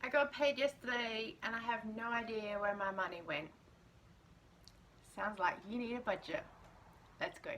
I got paid yesterday and I have no idea where my money went. Sounds like you need a budget. Let's go.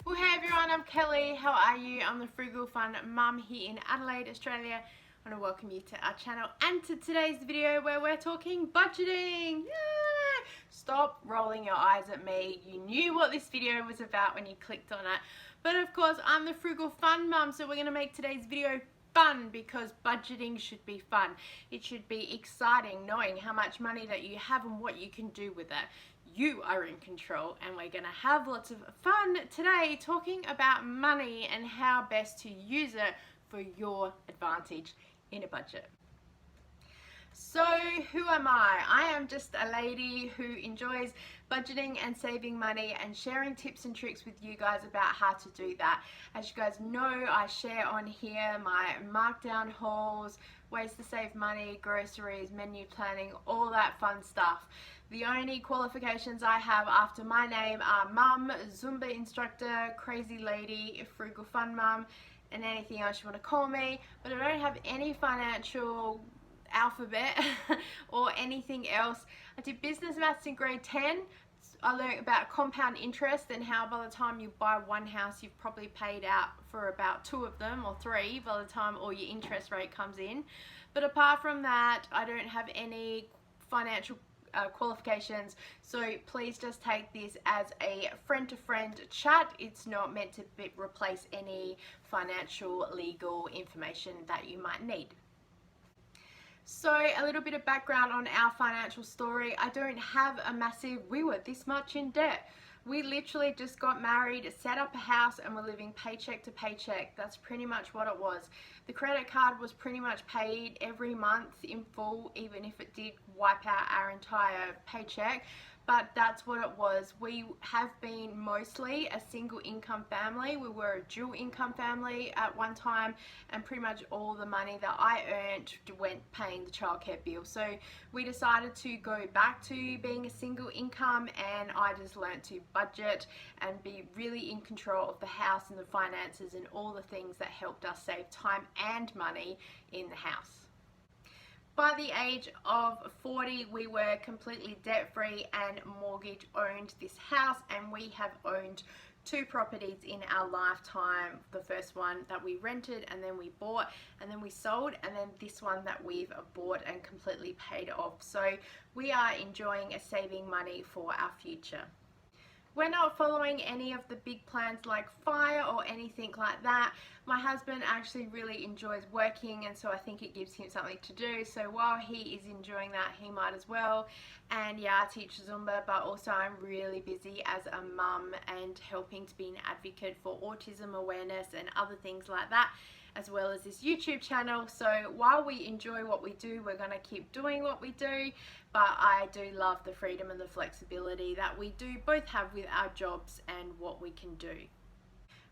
Well, hey everyone, I'm Kelly. How are you? I'm the Frugal Fun Mum here in Adelaide, Australia. I want to welcome you to our channel and to today's video where we're talking budgeting. Yay! Stop rolling your eyes at me. You knew what this video was about when you clicked on it. But of course, I'm the Frugal Fun Mum, so we're going to make today's video fun because budgeting should be fun. It should be exciting knowing how much money that you have and what you can do with it. You are in control, and we're going to have lots of fun today talking about money and how best to use it for your advantage in a budget. So who am I? I am just a lady who enjoys budgeting and saving money and sharing tips and tricks with you guys about how to do that. As you guys know, I share on here my markdown hauls, ways to save money, groceries, menu planning, all that fun stuff. The only qualifications I have after my name are mum, Zumba instructor, crazy lady, frugal fun mum, and anything else you want to call me, but I don't have any financial alphabet or anything else. I did business maths in grade 10. I learned about compound interest and how by the time you buy one house you've probably paid out for about 2 of them or 3 by the time all your interest rate comes in. But apart from that, I don't have any financial qualifications, so please just take this as a friend-to-friend chat. It's not meant to replace any financial legal information that you might need. So a little bit of background on our financial story. I don't have a massive, we were this much in debt. We literally just got married, set up a house, and we're living paycheck to paycheck. That's pretty much what it was. The credit card was pretty much paid every month in full, even if it did wipe out our entire paycheck. But that's what it was. We have been mostly a single income family. We were a dual income family at one time, and pretty much all the money that I earned went paying the childcare bill. So we decided to go back to being a single income, and I just learned to budget and be really in control of the house and the finances and all the things that helped us save time and money in the house. By the age of 40, we were completely debt-free and mortgage-owned this house, and we have owned 2 properties in our lifetime. The first one that we rented, and then we bought, and then we sold, and then this one that we've bought and completely paid off. So we are enjoying saving money for our future. We're not following any of the big plans like FIRE or anything like that. My husband actually really enjoys working, and so I think it gives him something to do. So while he is enjoying that, he might as well. And yeah, I teach Zumba, but also I'm really busy as a mum and helping to be an advocate for autism awareness and other things like that, as well as this YouTube channel. So while we enjoy what we do, we're going to keep doing what we do, but I do love the freedom and the flexibility that we do both have with our jobs and what we can do.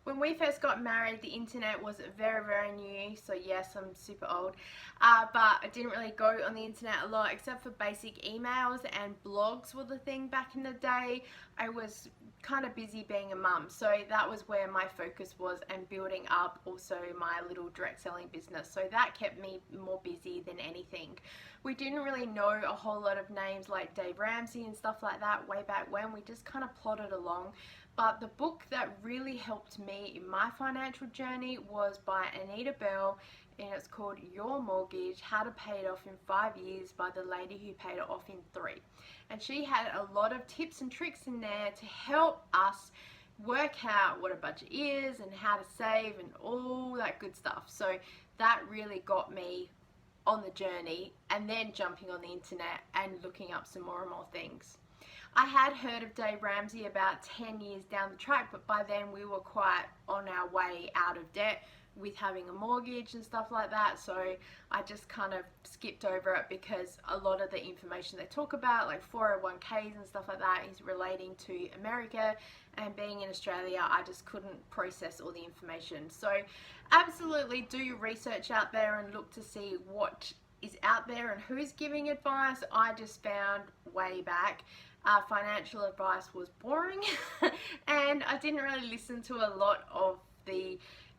When we first got married, the internet was very, very new, so yes, I'm super old, but I didn't really go on the internet a lot except for basic emails, and blogs were the thing back in the day. I was kind of busy being a mum, so that was where my focus was, and building up also my little direct selling business, so that kept me more busy than anything. We didn't really know a whole lot of names like Dave Ramsey and stuff like that way back when. We just kind of plodded along. But the book that really helped me in my financial journey was by Anita Bell, and it's called Your Mortgage, How to Pay It Off in 5 Years, by the lady who paid it off in 3. And she had a lot of tips and tricks in there to help us work out what a budget is and how to save and all that good stuff. So that really got me on the journey, and then jumping on the internet and looking up some more and more things. I had heard of Dave Ramsey about 10 years down the track, but by then we were quite on our way out of debt with having a mortgage and stuff like that, so I just kind of skipped over it because a lot of the information they talk about, like 401ks and stuff like that, is relating to America, and being in Australia I just couldn't process all the information. So absolutely do your research out there and look to see what is out there and who's giving advice. I just found way back financial advice was boring and I didn't really listen to a lot of the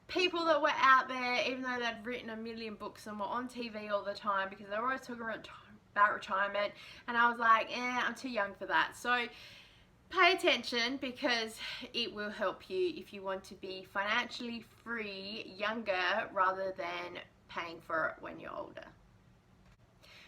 people that were out there, even though they'd written a million books and were on TV all the time, because they were always talking about retirement, and I was like, I'm too young for that. So pay attention, because it will help you if you want to be financially free younger rather than paying for it when you're older.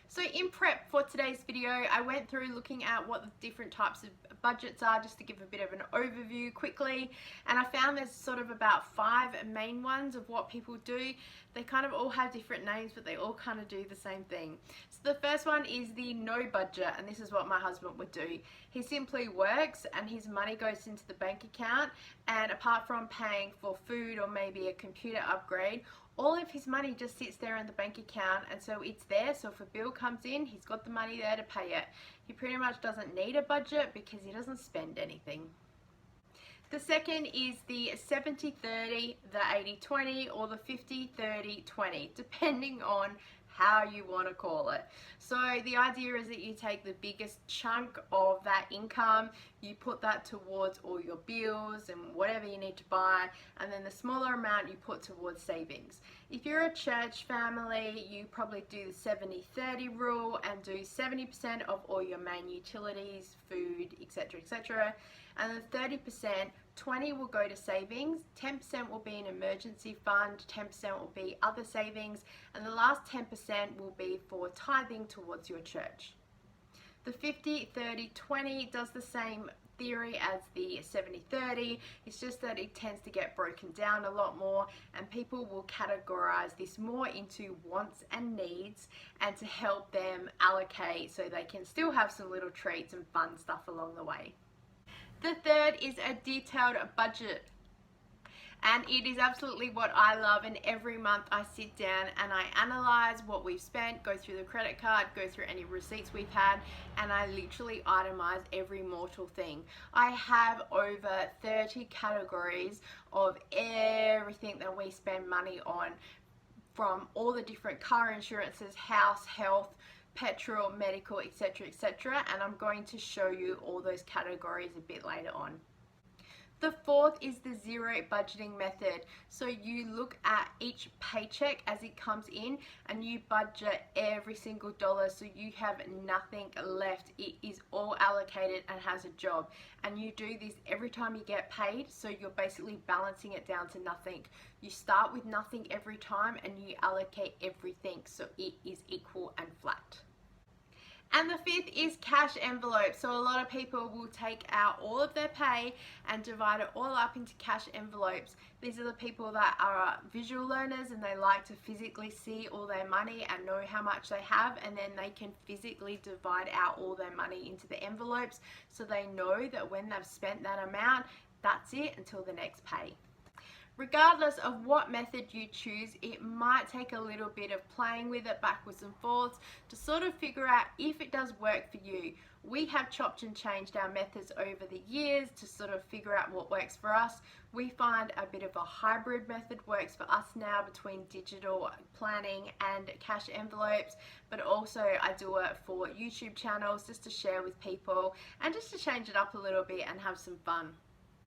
So in prep for today's video, I went through looking at what the different types of budgets are, just to give a bit of an overview quickly, and I found there's sort of about 5 main ones of what people do. They kind of all have different names, but they all kind of do the same thing. So the first one is the no budget, and this is what my husband would do. He simply works and his money goes into the bank account, and apart from paying for food or maybe a computer upgrade, all of his money just sits there in the bank account, and so it's there, so if a bill comes in, he's got the money there to pay it. He pretty much doesn't need a budget because he doesn't spend anything. The second is the 70-30, the 80-20, or the 50-30-20, depending on how you want to call it. So the idea is that you take the biggest chunk of that income, you put that towards all your bills and whatever you need to buy, and then the smaller amount you put towards savings. If you're a church family, you probably do the 70-30 rule and do 70% of all your main utilities, food, etc., etc. And the 30%, 20 will go to savings, 10% will be an emergency fund, 10% will be other savings, and the last 10% will be for tithing towards your church. The 50-30-20 does the same theory as the 70-30. It's just that it tends to get broken down a lot more, and people will categorize this more into wants and needs, and to help them allocate so they can still have some little treats and fun stuff along the way. The third is a detailed budget, and it is absolutely what I love, and every month I sit down and I analyze what we've spent, go through the credit card, go through any receipts we've had, and I literally itemize every mortal thing. I have over 30 categories of everything that we spend money on, from all the different car insurances, house, health, petrol, medical, etc., etc., and I'm going to show you all those categories a bit later on. The fourth is the zero budgeting method. So you look at each paycheck as it comes in and you budget every single dollar, so you have nothing left. It is all allocated and has a job, and you do this every time you get paid, so you're basically balancing it down to nothing. You start with nothing every time and you allocate everything so it is equal and flat. And the fifth is cash envelopes. So a lot of people will take out all of their pay and divide it all up into cash envelopes. These are the people that are visual learners and they like to physically see all their money and know how much they have, and then they can physically divide out all their money into the envelopes so they know that when they've spent that amount, that's it until the next pay. Regardless of what method you choose, it might take a little bit of playing with it backwards and forwards to sort of figure out if it does work for you. We have chopped and changed our methods over the years to sort of figure out what works for us. We find a bit of a hybrid method works for us now between digital planning and cash envelopes, but also I do it for YouTube channels just to share with people and just to change it up a little bit and have some fun.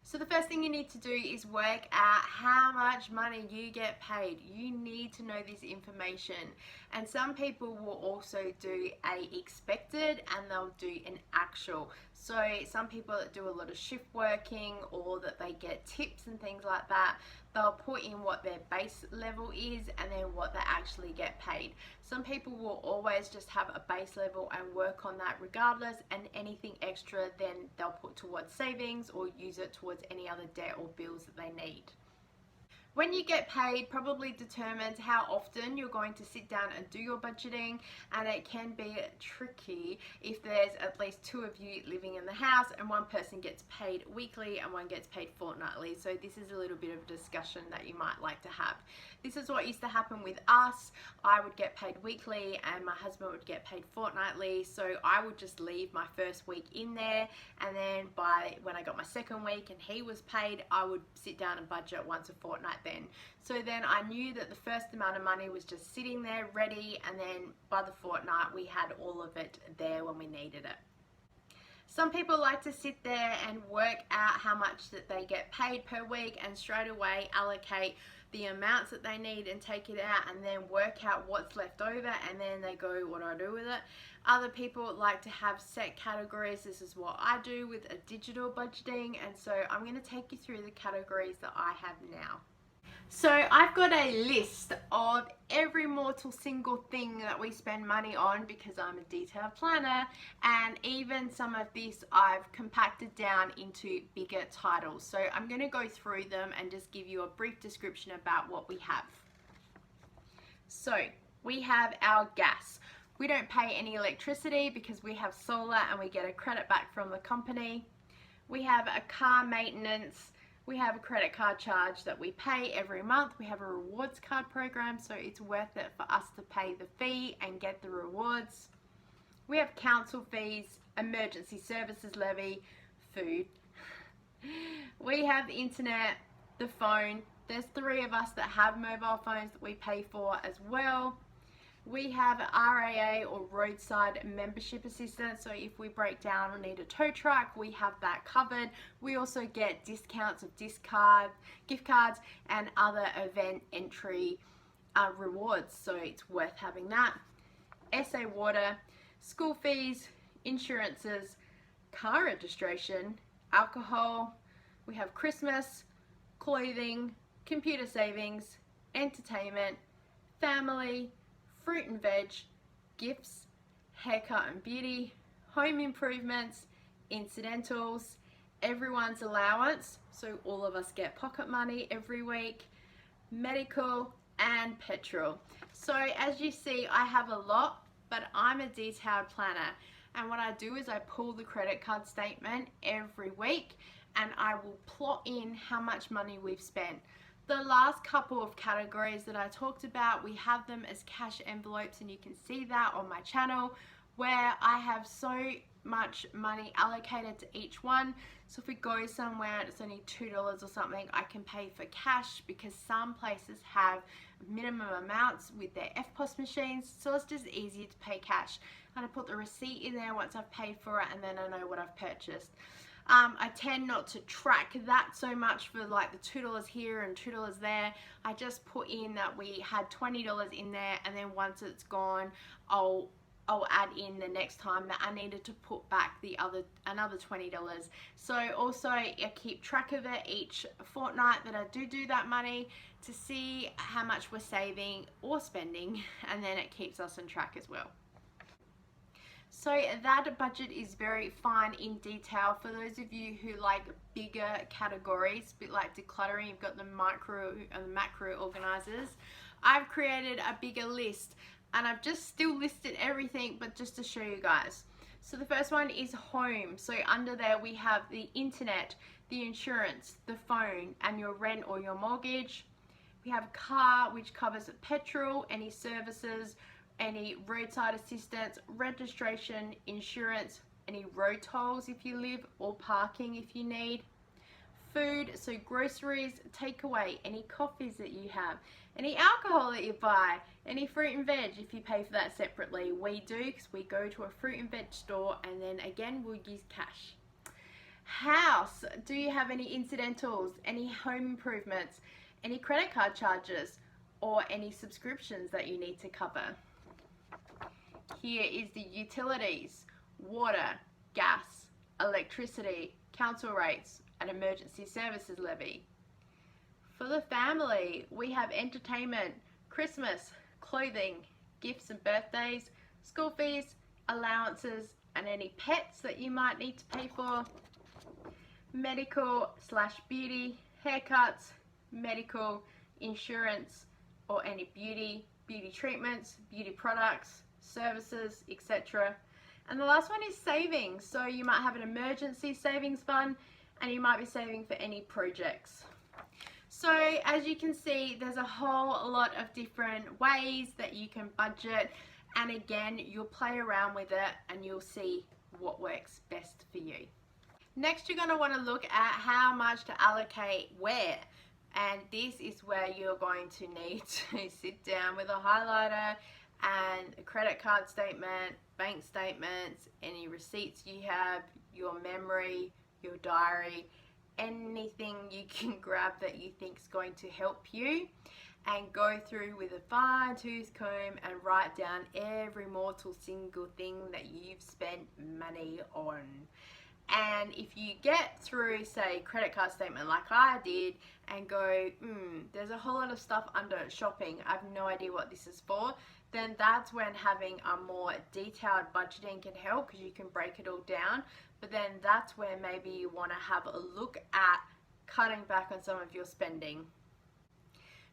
So the first thing you need to do is work out how much money you get paid. You need to know this information. And some people will also do a expected and they'll do an actual. So some people that do a lot of shift working or that they get tips and things like that, they'll put in what their base level is and then what they actually get paid. Some people will always just have a base level and work on that regardless, and anything extra then they'll put towards savings or use it towards any other debt or bills that they need. When you get paid probably determines how often you're going to sit down and do your budgeting, and it can be tricky if there's at least 2 of you living in the house and one person gets paid weekly and one gets paid fortnightly. So this is a little bit of a discussion that you might like to have. This is what used to happen with us. I would get paid weekly and my husband would get paid fortnightly, so I would just leave my first week in there, and then when I got my second week and he was paid, I would sit down and budget once a fortnight then. So then I knew that the first amount of money was just sitting there ready, and then by the fortnight we had all of it there when we needed it. Some people like to sit there and work out how much that they get paid per week and straight away allocate the amounts that they need and take it out and then work out what's left over and then they go, what do I do with it? Other people like to have set categories. This is what I do with a digital budgeting, and so I'm going to take you through the categories that I have now. So I've got a list of every mortal single thing that we spend money on because I'm a detailed planner, and even some of this I've compacted down into bigger titles. So I'm going to go through them and just give you a brief description about what we have. So we have our gas. We don't pay any electricity because we have solar and we get a credit back from the company. We have a car maintenance. We have a credit card charge that we pay every month. We have a rewards card program, so it's worth it for us to pay the fee and get the rewards. We have council fees, emergency services levy, food. We have the internet, the phone. There's 3 of us that have mobile phones that we pay for as well. We have RAA or roadside membership assistance, so if we break down or need a tow truck, we have that covered. We also get discounts of gift cards and other event entry rewards, so it's worth having that. SA Water, school fees, insurances, car registration, alcohol. We have Christmas, clothing, computer savings, entertainment, family, fruit and veg, gifts, haircut and beauty, home improvements, incidentals, everyone's allowance, so all of us get pocket money every week, medical, and petrol. So as you see, I have a lot, but I'm a detailed planner, and what I do is I pull the credit card statement every week and I will plot in how much money we've spent. The last couple of categories that I talked about, we have them as cash envelopes, and you can see that on my channel where I have so much money allocated to each one. So if we go somewhere and it's only $2 or something, I can pay for cash because some places have minimum amounts with their FPOS machines, so it's just easier to pay cash. And I put the receipt in there once I've paid for it, and then I know what I've purchased. I tend not to track that so much for like the $2 here and $2 there. I just put in that we had $20 in there, and then once it's gone, I'll add in the next time that I needed to put back another $20. So also I keep track of it each fortnight that I do that money to see how much we're saving or spending, and then it keeps us on track as well. So that budget is very fine in detail. For those of you who like bigger categories, a bit like decluttering, you've got the micro and the macro organizers. I've created a bigger list, and I've just still listed everything, but just to show you guys. So the first one is home. So under there we have the internet, the insurance, the phone, and your rent or your mortgage. We have car, which covers petrol, any services, any roadside assistance, registration, insurance, any road tolls if you live, or parking if you need. Food, so groceries, takeaway, any coffees that you have, any alcohol that you buy, any fruit and veg if you pay for that separately. We do, because we go to a fruit and veg store, and then again we'll use cash. House, do you have any incidentals, any home improvements, any credit card charges, or any subscriptions that you need to cover? Here is the utilities, water, gas, electricity, council rates, and emergency services levy. For the family, we have entertainment, Christmas, clothing, gifts and birthdays, school fees, allowances, and any pets that you might need to pay for. Medical / beauty, haircuts, medical, insurance, or any beauty treatments, beauty products, services, etc. And the last one is savings. So you might have an emergency savings fund, and you might be saving for any projects. So as you can see, there's a whole lot of different ways that you can budget, and again, you'll play around with it and you'll see what works best for you. Next, you're going to want to look at how much to allocate where. And this is where you're going to need to sit down with a highlighter and a credit card statement, bank statements, any receipts you have, your memory, your diary, anything you can grab that you think is going to help you, and go through with a fine-tooth comb and write down every mortal single thing that you've spent money on. And if you get through, say, credit card statement like I did and go, there's a whole lot of stuff under shopping, I have no idea what this is for, then that's when having a more detailed budgeting can help, because you can break it all down. But then that's where maybe you want to have a look at cutting back on some of your spending.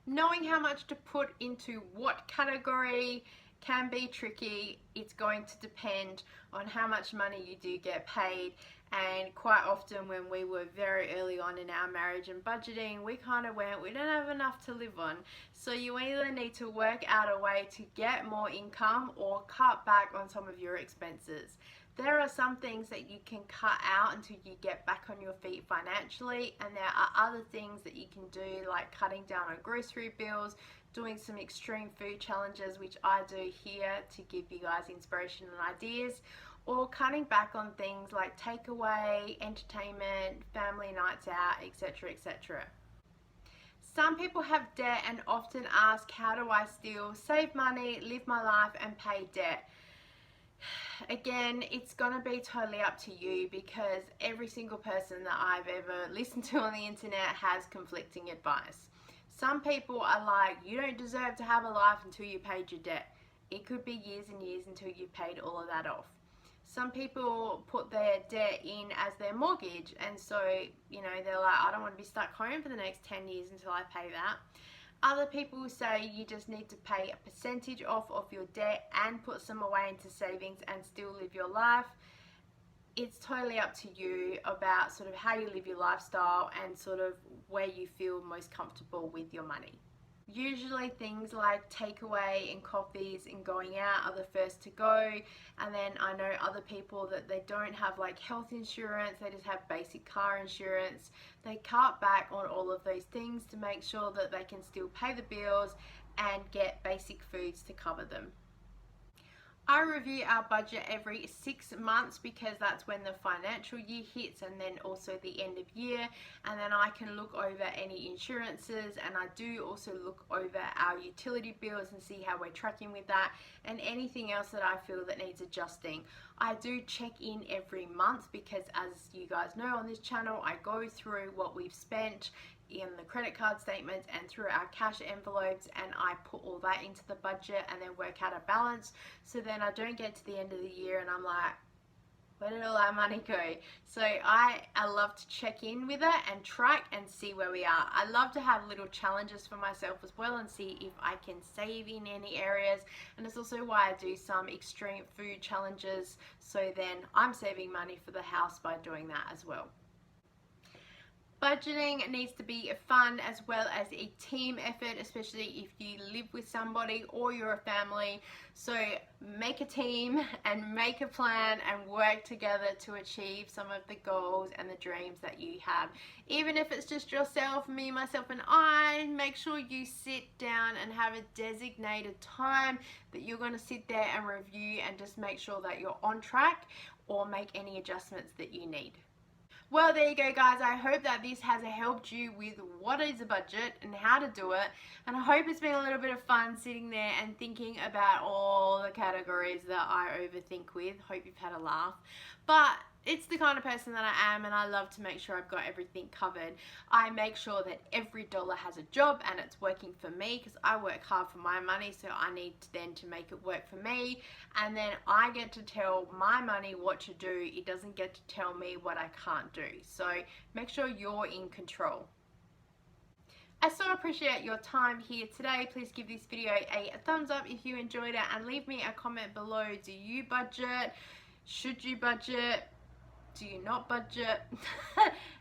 Knowing how much to put into what category can be tricky. It's going to depend on how much money you do get paid. And quite often when we were very early on in our marriage and budgeting, we kind of went, we don't have enough to live on. So you either need to work out a way to get more income or cut back on some of your expenses. There are some things that you can cut out until you get back on your feet financially, and there are other things that you can do, like cutting down on grocery bills, doing some extreme food challenges, which I do here to give you guys inspiration and ideas, or cutting back on things like takeaway, entertainment, family nights out, etc., etc. Some people have debt and often ask, how do I still save money, live my life, and pay debt? Again, it's going to be totally up to you, because every single person that I've ever listened to on the internet has conflicting advice. Some people are like, you don't deserve to have a life until you paid your debt. It could be years and years until you paid all of that off. Some people put their debt in as their mortgage, and so, you know, they're like, I don't want to be stuck home for the next 10 years until I pay that. Other people say you just need to pay a percentage off of your debt and put some away into savings and still live your life. It's totally up to you about sort of how you live your lifestyle and sort of where you feel most comfortable with your money. Usually things like takeaway and coffees and going out are the first to go, and then I know other people that they don't have like health insurance, they just have basic car insurance. They cut back on all of those things to make sure that they can still pay the bills and get basic foods to cover them. I review our budget every 6 months, because that's when the financial year hits, and then also the end of year, and then I can look over any insurances, and I do also look over our utility bills and see how we're tracking with that, and anything else that I feel that needs adjusting. I do check in every month, because as you guys know on this channel, I go through what we've spent in the credit card statements and through our cash envelopes, and I put all that into the budget and then work out a balance, so then I don't get to the end of the year and I'm like, where did all that money go? So I love to check in with it and track and see where we are. I love to have little challenges for myself as well and see if I can save in any areas, and it's also why I do some extreme food challenges, so then I'm saving money for the house by doing that as well. Budgeting needs to be fun as well as a team effort, especially if you live with somebody or you're a family. So make a team and make a plan and work together to achieve some of the goals and the dreams that you have. Even if it's just yourself, me, myself, and I, make sure you sit down and have a designated time that you're going to sit there and review and just make sure that you're on track, or make any adjustments that you need. Well, there you go, guys. I hope that this has helped you with what is a budget and how to do it. And I hope it's been a little bit of fun sitting there and thinking about all the categories that I overthink with. Hope you've had a laugh. But it's the kind of person that I am, and I love to make sure I've got everything covered. I make sure that every dollar has a job and it's working for me, because I work hard for my money, so I need to make it work for me. And then I get to tell my money what to do. It doesn't get to tell me what I can't do. So make sure you're in control. I so appreciate your time here today. Please give this video a thumbs up if you enjoyed it, and leave me a comment below. Do you budget? Should you budget? Do you not budget?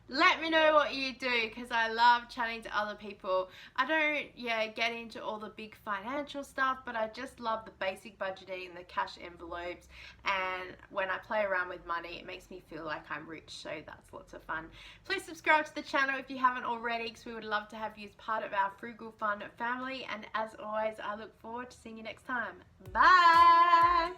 Let me know what you do, because I love chatting to other people. I don't get into all the big financial stuff, but I just love the basic budgeting and the cash envelopes, and when I play around with money it makes me feel like I'm rich, so that's lots of fun. Please subscribe to the channel if you haven't already, because we would love to have you as part of our Frugal Fun family, and as always I look forward to seeing you next time. Bye!